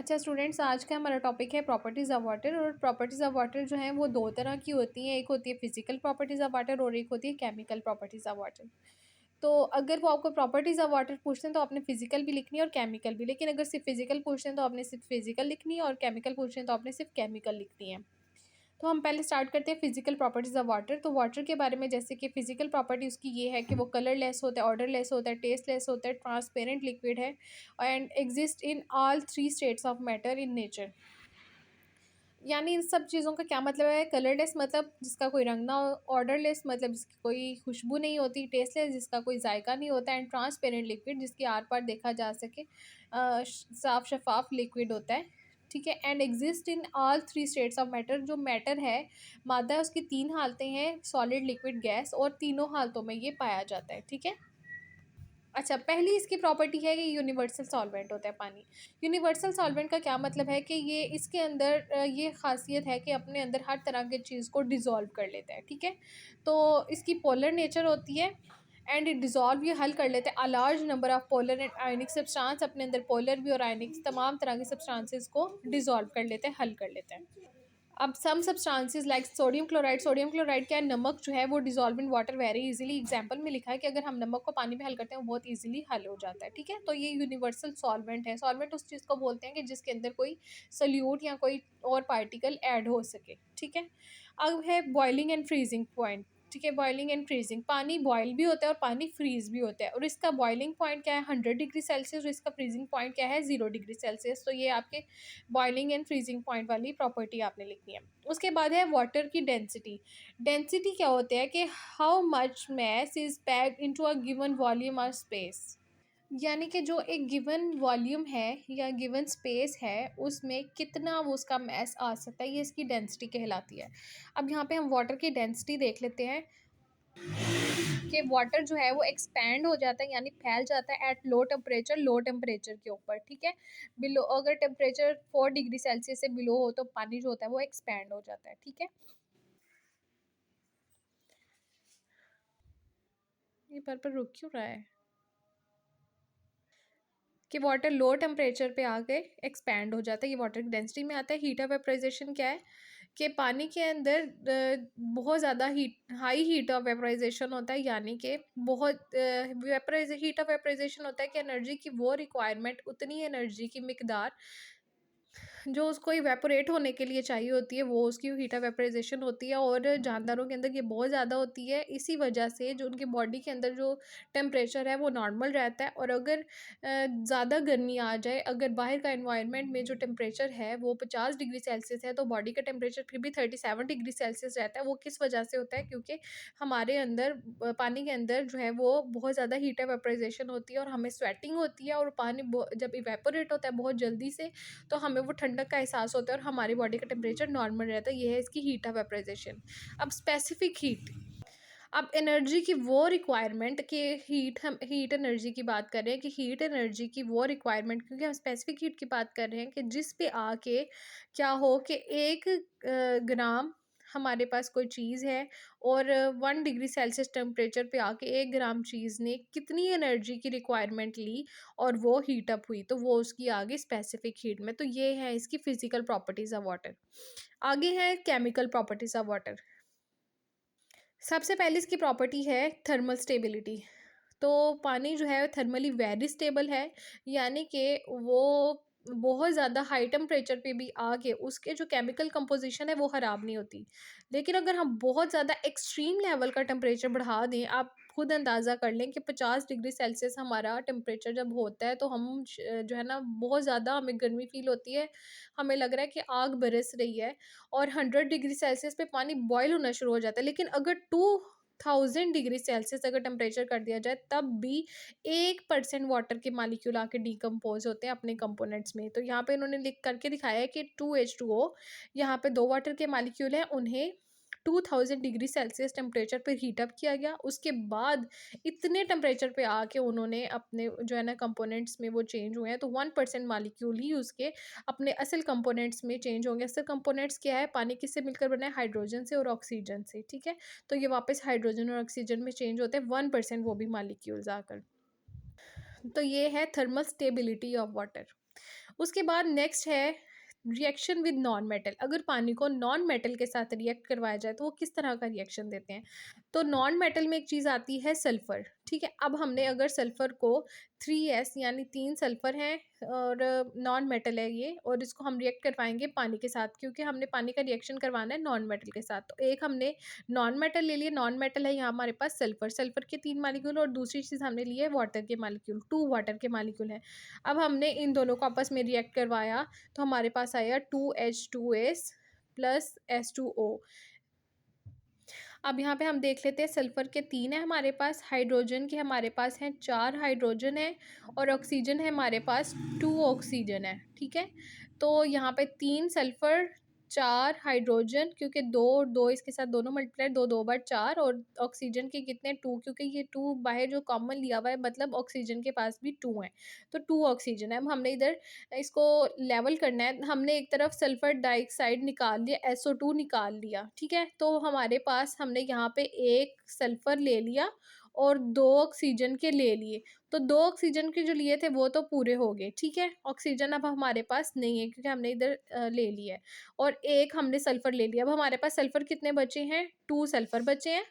अच्छा स्टूडेंट्स, आज का हमारा टॉपिक है प्रॉपर्टीज़ ऑफ वाटर। और प्रॉपर्टीज़ ऑफ वाटर जो है वो दो तरह की होती हैं। एक होती है फिजिकल प्रॉपर्टीज़ ऑफ वाटर और एक होती है केमिकल प्रॉपर्टीज़ ऑफ वाटर। तो अगर वो आपको प्रॉपर्टीज़ ऑफ वाटर पूछते हैं तो आपने फिजिकल भी लिखनी है और केमिकल भी, लेकिन अगर सिर्फ फिजिकल पूछते हैं तो आपने सिर्फ फिजिकल लिखनी है और केमिकल पूछते हैं तो आपने सिर्फ केमिकल लिखनी है। तो हम पहले स्टार्ट करते हैं फिजिकल प्रॉपर्टीज़ ऑफ वाटर। तो वाटर के बारे में, जैसे कि फिजिकल प्रॉपर्टी उसकी ये है कि वो कलरलेस होता है, ऑर्डरलेस होता है, टेस्टलेस होता है, ट्रांसपेरेंट लिक्विड है and exist in all three states of matter in nature. यानी इन सब चीज़ों का क्या मतलब है? कलरलेस मतलब जिसका कोई रंग ना हो, ऑर्डरलेस मतलब जिसकी कोई खुशबू नहीं होती, टेस्टलेस जिसका कोई जायका नहीं होता, एंड ट्रांसपेरेंट लिक्विड जिसके आर पार देखा जा सके, साफ शफाफ लिक्विड होता है। ठीक है। And exist in all three states of matter. जो मैटर है, मादा है, उसकी तीन हालतें हैं, सॉलिड, लिक्विड, गैस, और तीनों हालतों में ये पाया जाता है। ठीक है। अच्छा, पहली इसकी प्रॉपर्टी है कि यूनिवर्सल सॉल्वेंट होता है पानी। यूनिवर्सल सॉल्वेंट का क्या मतलब है कि ये इसके अंदर ये खासियत है कि अपने अंदर हर तरह की चीज़ को डिज़ोल्व कर लेता है। ठीक है। तो इसकी पोलर नेचर होती है एंड इट डिज़ोल्व, ये हल कर लेते हैं a large number of polar and ionic substance. अपने अंदर पोलर भी और आयनिक तमाम तरह के सब्सटेंसेस को डिज़ोल्व कर लेते हैं, हल कर लेते हैं। अब some substances like sodium chloride क्या है, नमक जो है वो dissolve in water very easily. Example में लिखा है कि अगर हम नमक को पानी में हल करते हैं वो बहुत इजीली हल हो जाता है। ठीक है। तो ये यूनिवर्सल सॉल्वेंट है। सॉल्वेंट उस चीज़ को बोलते हैं कि जिसके अंदर कोई सल्यूट या कोई और पार्टिकल ऐड हो सके। ठीक है। अब है बॉइलिंग एंड फ्रीजिंग पॉइंट। ठीक है। बॉइलिंग एंड फ्रीजिंग, पानी बॉयल भी होता है और पानी फ्रीज भी होता है। और इसका बॉइलिंग पॉइंट क्या है, 100 डिग्री सेल्सियस, और इसका फ्रीजिंग पॉइंट क्या है, 0 डिग्री सेल्सियस। तो ये आपके बॉइलिंग एंड फ्रीजिंग पॉइंट वाली प्रॉपर्टी आपने लिखनी है। उसके बाद है वाटर की डेंसिटी। डेंसिटी क्या होता है कि how much mass is packed into a given volume और स्पेस। यानी कि जो एक गिवन वॉल्यूम है या गिवन स्पेस है उसमें कितना वो उसका मैस आ सकता है, ये इसकी डेंसिटी कहलाती है। अब यहाँ पे हम वाटर की डेंसिटी देख लेते हैं कि वाटर जो है वो एक्सपैंड हो जाता है, यानी फैल जाता है एट लो टेम्परेचर के ऊपर। ठीक है। बिलो, अगर टेम्परेचर 4 डिग्री सेल्सियस से बिलो हो तो पानी जो होता है वो एक्सपैंड हो जाता है। ठीक है। ये पर रुक क्यों रहा है कि वाटर लो टेम्परेचर पे आके एक्सपैंड हो जाता है, ये वाटर की डेंसिटी में आता है। हीट ऑफ वेपराइजेशन क्या है कि पानी के अंदर बहुत ज़्यादा हाई हीट ऑफ वेपराइजेशन होता है, यानी कि बहुत हीट ऑफ वेपराइजेशन होता है कि एनर्जी की वो रिक्वायरमेंट, उतनी एनर्जी की मिकदार जो उसको इवेपोरेट होने के लिए चाहिए होती है, वो उसकी हीट ऑफ वेपराइजेशन होती है। और जानदारों के अंदर ये बहुत ज़्यादा होती है, इसी वजह से जो उनकी बॉडी के अंदर जो टेम्परेचर है वो नॉर्मल रहता है। और अगर ज़्यादा गर्मी आ जाए, अगर बाहर का एनवायरनमेंट में जो टेम्परेचर है वो 50 डिग्री सेल्सियस है तो बॉडी का टेम्परेचर फिर भी 37 डिग्री सेल्सियस रहता है। वो किस वजह से होता है? क्योंकि हमारे अंदर पानी के अंदर जो है वो बहुत ज़्यादा हीट ऑफ वेपराइजेशन होती है और हमें स्वेटिंग होती है, और पानी जब इवेपोरेट होता है बहुत जल्दी से तो हमें वो ठंडक का एहसास होता है और हमारी बॉडी का टेम्परेचर नॉर्मल रहता है। ये है इसकी हीट ऑफ वेपराइजेशन। अब स्पेसिफिक हीट, अब एनर्जी की वो रिक्वायरमेंट कि हम हीट एनर्जी की बात कर रहे हैं कि हीट एनर्जी की वो रिक्वायरमेंट, क्योंकि हम स्पेसिफिक हीट की बात कर रहे हैं कि जिस पे आके क्या हो कि 1 ग्राम हमारे पास कोई चीज़ है और 1 डिग्री सेल्सियस टेम्परेचर पे आके 1 ग्राम चीज़ ने कितनी एनर्जी की रिक्वायरमेंट ली और वो हीट अप हुई, तो वो उसकी आगे स्पेसिफिक हीट में। तो ये है इसकी फिजिकल प्रॉपर्टीज़ ऑफ वाटर। आगे है केमिकल प्रॉपर्टीज़ ऑफ वाटर। सबसे पहले इसकी प्रॉपर्टी है थर्मल स्टेबिलिटी। तो पानी जो है थर्मली वेरी स्टेबल है, यानी कि वो बहुत ज़्यादा हाई टेम्परेचर पे भी आके उसके जो केमिकल कंपोजिशन है वो ख़राब नहीं होती। लेकिन अगर हम बहुत ज़्यादा एक्सट्रीम लेवल का टेम्परेचर बढ़ा दें, आप खुद अंदाज़ा कर लें कि 50 डिग्री सेल्सियस हमारा टेम्परेचर जब होता है तो हम जो है ना बहुत ज़्यादा हमें गर्मी फील होती है, हमें लग रहा है कि आग बरस रही है, और 100 डिग्री सेल्सियस पे पानी बॉयल होना शुरू हो जाता है। लेकिन अगर 2000 डिग्री सेल्सियस अगर टेम्परेचर कर दिया जाए तब भी 1% वाटर के मालिक्यूल आके डिकम्पोज होते हैं अपने कंपोनेंट्स में। तो यहाँ पे इन्होंने लिख करके दिखाया है कि 2H2O, यहाँ पे 2 वाटर के मालिक्यूल हैं, उन्हें 2000 डिग्री सेल्सियस टेम्परेचर पर हीटअप किया गया। उसके बाद इतने टेम्परेचर पे आके उन्होंने अपने जो है ना कंपोनेंट्स में वो चेंज हुए हैं, तो 1% मालिक्यूल ही उसके अपने असल कंपोनेंट्स में चेंज होंगे। असल कंपोनेंट्स क्या है? पानी किससे मिलकर बना है? हाइड्रोजन से और ऑक्सीजन से। ठीक है। तो ये वापस हाइड्रोजन और ऑक्सीजन में चेंज होते हैं 1% वो भी मालिक्यूल्स आकर। तो ये है थर्मल स्टेबिलिटी ऑफ वाटर। उसके बाद नेक्स्ट है रिएक्शन विद नॉन मेटल। अगर पानी को नॉन मेटल के साथ रिएक्ट करवाया जाए तो वो किस तरह का रिएक्शन देते हैं। तो नॉन मेटल में एक चीज़ आती है सल्फ़र, ठीक है। अब हमने अगर सल्फ़र को 3s यानी 3 सल्फ़र हैं और नॉन मेटल है ये, और इसको हम रिएक्ट करवाएंगे पानी के साथ, क्योंकि हमने पानी का रिएक्शन करवाना है नॉन मेटल के साथ। तो एक हमने नॉन मेटल ले लिया, नॉन मेटल है यहाँ हमारे पास सल्फ़र, सल्फ़र के 3 मालिक्यूल, और दूसरी चीज़ हमने ली है वाटर के मालिक्यूल, 2 वाटर के मालिक्यूल हैं। अब हमने इन दोनों को आपस में रिएक्ट करवाया तो हमारे पास आया 2H2S प्लस S2O। अब यहाँ पे हम देख लेते हैं, सल्फर के 3 है हमारे पास, हाइड्रोजन के हमारे पास हैं 4 हाइड्रोजन है, और ऑक्सीजन है हमारे पास 2 ऑक्सीजन है, ठीक है। तो यहाँ पे 3 सल्फर, 4 हाइड्रोजन, क्योंकि दो दो इसके साथ दोनों मल्टीप्लाई, दो दो बार 4, और ऑक्सीजन के कितने 2, क्योंकि ये 2 बाहर जो कॉमन लिया हुआ है, मतलब ऑक्सीजन के पास भी 2 है, तो 2 ऑक्सीजन है। अब हमने इधर इसको लेवल करना है, हमने एक तरफ सल्फर डाइऑक्साइड निकाल लिया, SO2 निकाल लिया, ठीक है। तो हमारे पास हमने यहाँ पे एक सल्फर ले लिया और 2 ऑक्सीजन के ले लिए, तो 2 ऑक्सीजन के जो लिए थे वो तो पूरे हो गए, ठीक है। ऑक्सीजन अब हमारे पास नहीं है क्योंकि हमने इधर ले लिया है, और एक हमने सल्फर ले लिया। अब हमारे पास सल्फर कितने बचे हैं, 2 सल्फर बचे हैं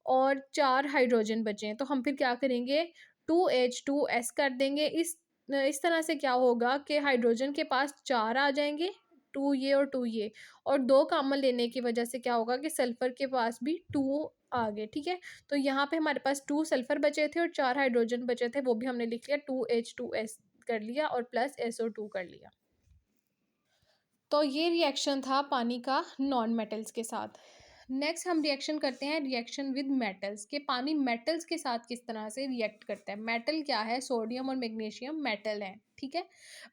और 4 हाइड्रोजन बचे हैं। तो हम फिर क्या करेंगे, 2H2S कर देंगे। इस तरह से क्या होगा कि हाइड्रोजन के पास 4 आ जाएंगे, 2 ये और 2 ये, और 2 कॉमन लेने की वजह से क्या होगा कि सल्फर के पास भी 2 आ गए, ठीक है। तो यहाँ पे हमारे पास 2 सल्फर बचे थे और 4 हाइड्रोजन बचे थे, वो भी हमने लिख लिया, 2H2S कर लिया और प्लस SO2 कर लिया। तो ये रिएक्शन था पानी का नॉन मेटल्स के साथ। नेक्स्ट हम रिएक्शन करते हैं रिएक्शन विद मेटल्स, के पानी मेटल्स के साथ किस तरह से रिएक्ट करता है। मेटल क्या है, सोडियम और मैग्नीशियम मेटल है, ठीक है।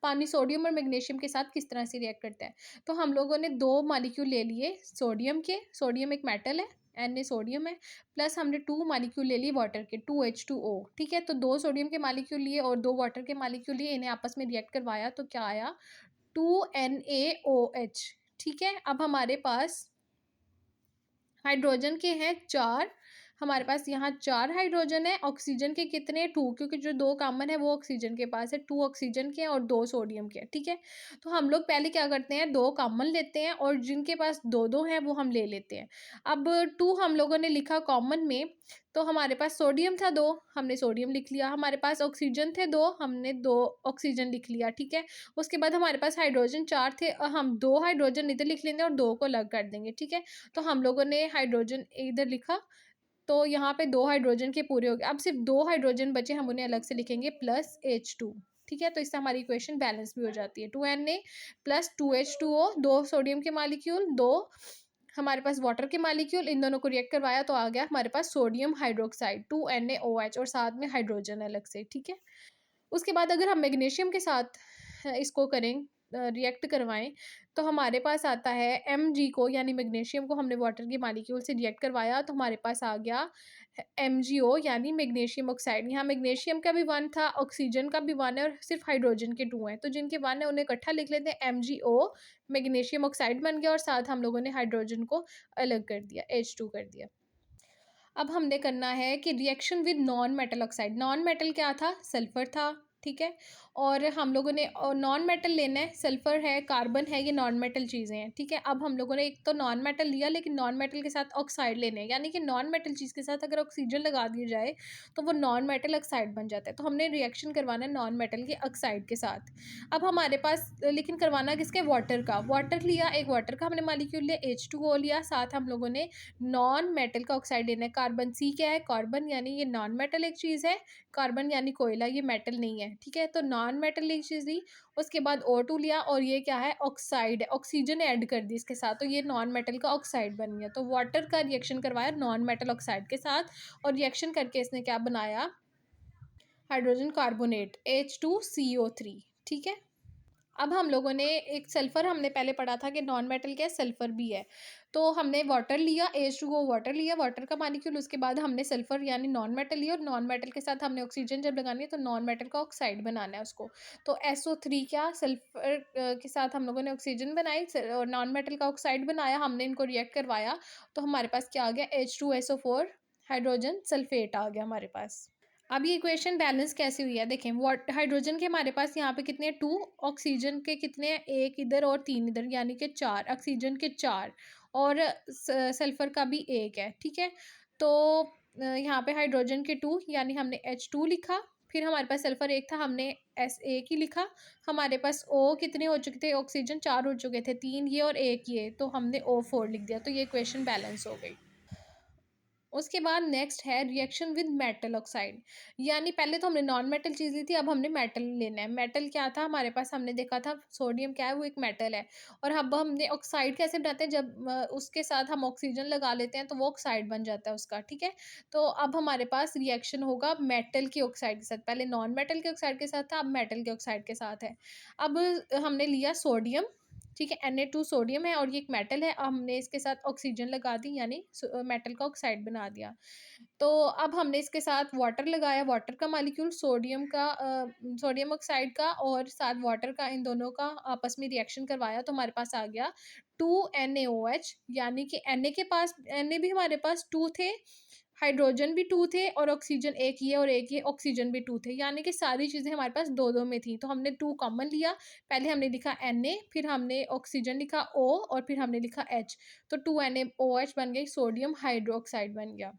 पानी सोडियम और मैग्नीशियम के साथ किस तरह से रिएक्ट करता है। तो हम लोगों ने 2 मॉलिक्यूल ले लिए सोडियम के, सोडियम एक मेटल है, Na सोडियम है, प्लस हमने 2 मॉलिक्यूल ले लिए वाटर के, 2H2O, ठीक है। तो 2 सोडियम के मॉलिक्यूल लिए और 2 वाटर के मॉलिक्यूल लिए, इन्हें आपस में रिएक्ट करवाया तो क्या आया, 2NaOH, ठीक है। अब हमारे पास हाइड्रोजन के हैं 4, हमारे पास यहाँ 4 हाइड्रोजन है, ऑक्सीजन के कितने 2, क्योंकि जो 2 कॉमन है वो ऑक्सीजन के पास है, 2 ऑक्सीजन के और 2 सोडियम के, ठीक है। तो हम लोग पहले क्या करते हैं, 2 कॉमन लेते हैं और जिनके पास 2 हैं वो हम ले लेते हैं। अब 2 हम लोगों ने लिखा कॉमन में, तो हमारे पास सोडियम था 2, हमने सोडियम लिख लिया, हमारे पास ऑक्सीजन थे 2, हमने 2 ऑक्सीजन लिख लिया, ठीक है। उसके बाद हमारे पास हाइड्रोजन 4 थे, हम 2 हाइड्रोजन इधर लिख लेंगे और 2 को अलग कर देंगे, ठीक है। तो हम लोगों ने हाइड्रोजन इधर लिखा, तो यहाँ पे 2 हाइड्रोजन के पूरे हो गए। अब सिर्फ 2 हाइड्रोजन बचे, हम उन्हें अलग से लिखेंगे प्लस H2, ठीक है। तो इससे हमारी इक्वेशन बैलेंस भी हो जाती है, 2Na प्लस 2H2O, 2 सोडियम के मालिक्यूल, 2 हमारे पास वाटर के मालिक्यूल, इन दोनों को रिएक्ट करवाया तो आ गया हमारे पास सोडियम हाइड्रोक्साइड 2NaOH, और साथ में हाइड्रोजन अलग से, ठीक है। उसके बाद अगर हम मैग्नीशियम के साथ इसको करें, रिएक्ट करवाएं, तो हमारे पास आता है Mg को, यानी मैग्नीशियम को हमने वाटर के मॉलिक्यूल से रिएक्ट करवाया तो हमारे पास आ गया MgO, यानी मैग्नीशियम ऑक्साइड। यहाँ मैग्नीशियम का भी 1 था, ऑक्सीजन का भी 1 है और सिर्फ हाइड्रोजन के 2 हैं, तो जिनके 1 है उन्हें इकट्ठा लिख लेते हैं, MgO मैग्नीशियम ऑक्साइड बन गया, और साथ हम लोगों ने हाइड्रोजन को अलग कर दिया, H2 कर दिया। अब हमने करना है कि reaction with non metal oxide. Non metal क्या था, सल्फर था, ठीक है। और हम लोगों ने नॉन मेटल लेना है, सल्फर है, कार्बन है, ये नॉन मेटल चीज़ें हैं, ठीक है। अब हम लोगों ने एक तो नॉन मेटल लिया, लेकिन नॉन मेटल के साथ ऑक्साइड लेने हैं, यानी कि नॉन मेटल चीज़ के साथ अगर ऑक्सीजन लगा दिया जाए तो वो नॉन मेटल ऑक्साइड बन जाता है। तो हमने रिएक्शन करवाना है नॉन मेटल के ऑक्साइड के साथ। अब हमारे पास लेकिन करवाना किसके, वाटर का, वाटर लिया, एक वाटर का हमने मालिक्यूल लिया, H2O लिया, साथ हम लोगों ने नॉन मेटल का ऑक्साइड लेना है, कार्बन। सी क्या है, कार्बन, यानी ये नॉन मेटल एक चीज़ है, कार्बन यानी कोयला, ये मेटल नहीं है, ठीक है। तो नॉन मेटल एक चीज़ ली, उसके बाद O2 लिया, और ये क्या है, ऑक्साइड है, ऑक्सीजन ऐड कर दी इसके साथ, तो ये नॉन मेटल का ऑक्साइड बन गया। तो वाटर का रिएक्शन करवाया नॉन मेटल ऑक्साइड के साथ, और रिएक्शन करके इसने क्या बनाया, हाइड्रोजन कार्बोनेट H2CO3, ठीक है। अब हम लोगों ने एक सल्फ़र, हमने पहले पढ़ा था कि नॉन मेटल क्या है, सल्फ़र भी है। तो हमने वाटर लिया, H2O वाटर लिया, वाटर का मॉलिक्यूल, उसके बाद हमने सल्फ़र यानी नॉन मेटल लिया, और नॉन मेटल के साथ हमने ऑक्सीजन जब लगानी है तो नॉन मेटल का ऑक्साइड बनाना है उसको। तो SO3 क्या, सल्फ़र के साथ हम लोगों ने ऑक्सीजन बनाई और नॉन मेटल का ऑक्साइड बनाया, हमने इनको रिएक्ट करवाया तो हमारे पास क्या आ गया, H2SO4 हाइड्रोजन सल्फेट आ गया हमारे पास। अब ये इक्वेशन बैलेंस कैसे हुई है देखें, वाट हाइड्रोजन के हमारे पास यहाँ पे कितने हैं 2, ऑक्सीजन के कितने हैं 1 इधर और 3 इधर, यानी कि 4, ऑक्सीजन के 4, और सल्फर का भी 1 है, ठीक है। तो यहाँ पे हाइड्रोजन के 2 यानी हमने H2 लिखा, फिर हमारे पास सल्फर 1 था, हमने S1 ही लिखा। हमारे पास O कितने हो चुके थे, ऑक्सीजन 4 हो चुके थे, 3 ये और 1 ये, तो हमने O4 लिख दिया, तो ये इक्वेशन बैलेंस हो गई। उसके बाद नेक्स्ट है रिएक्शन विद मेटल ऑक्साइड, यानी पहले तो हमने नॉन मेटल चीज़ ली थी, अब हमने मेटल लेना है। मेटल क्या था हमारे पास, हमने देखा था सोडियम क्या है, वो एक मेटल है। और अब हमने ऑक्साइड कैसे बनाते हैं, जब उसके साथ हम ऑक्सीजन लगा लेते हैं तो वो ऑक्साइड बन जाता है उसका, ठीक है। तो अब हमारे पास रिएक्शन होगा मेटल के ऑक्साइड के साथ, पहले नॉन मेटल के ऑक्साइड के साथ था, अब मेटल के ऑक्साइड के साथ है। अब हमने लिया सोडियम, ठीक है, Na2 सोडियम है और ये एक मेटल है, अब हमने इसके साथ ऑक्सीजन लगा दी, यानी मेटल का ऑक्साइड बना दिया। तो अब हमने इसके साथ वाटर लगाया, वाटर का मॉलिक्यूल सोडियम का, सोडियम ऑक्साइड का और साथ वाटर का, इन दोनों का आपस में रिएक्शन करवाया, तो हमारे पास आ गया 2NaOH, यानी कि Na के पास, Na भी हमारे पास 2 थे, हाइड्रोजन भी 2 थे और ऑक्सीजन 1 ये और 1 ये, ऑक्सीजन भी 2 थे, यानी कि सारी चीज़ें हमारे पास 2-2 में थी, तो हमने 2 कॉमन लिया। पहले हमने लिखा Na, फिर हमने ऑक्सीजन लिखा O और फिर हमने लिखा H, तो 2NaOH बन गई, सोडियम हाइड्रोक्साइड बन गया।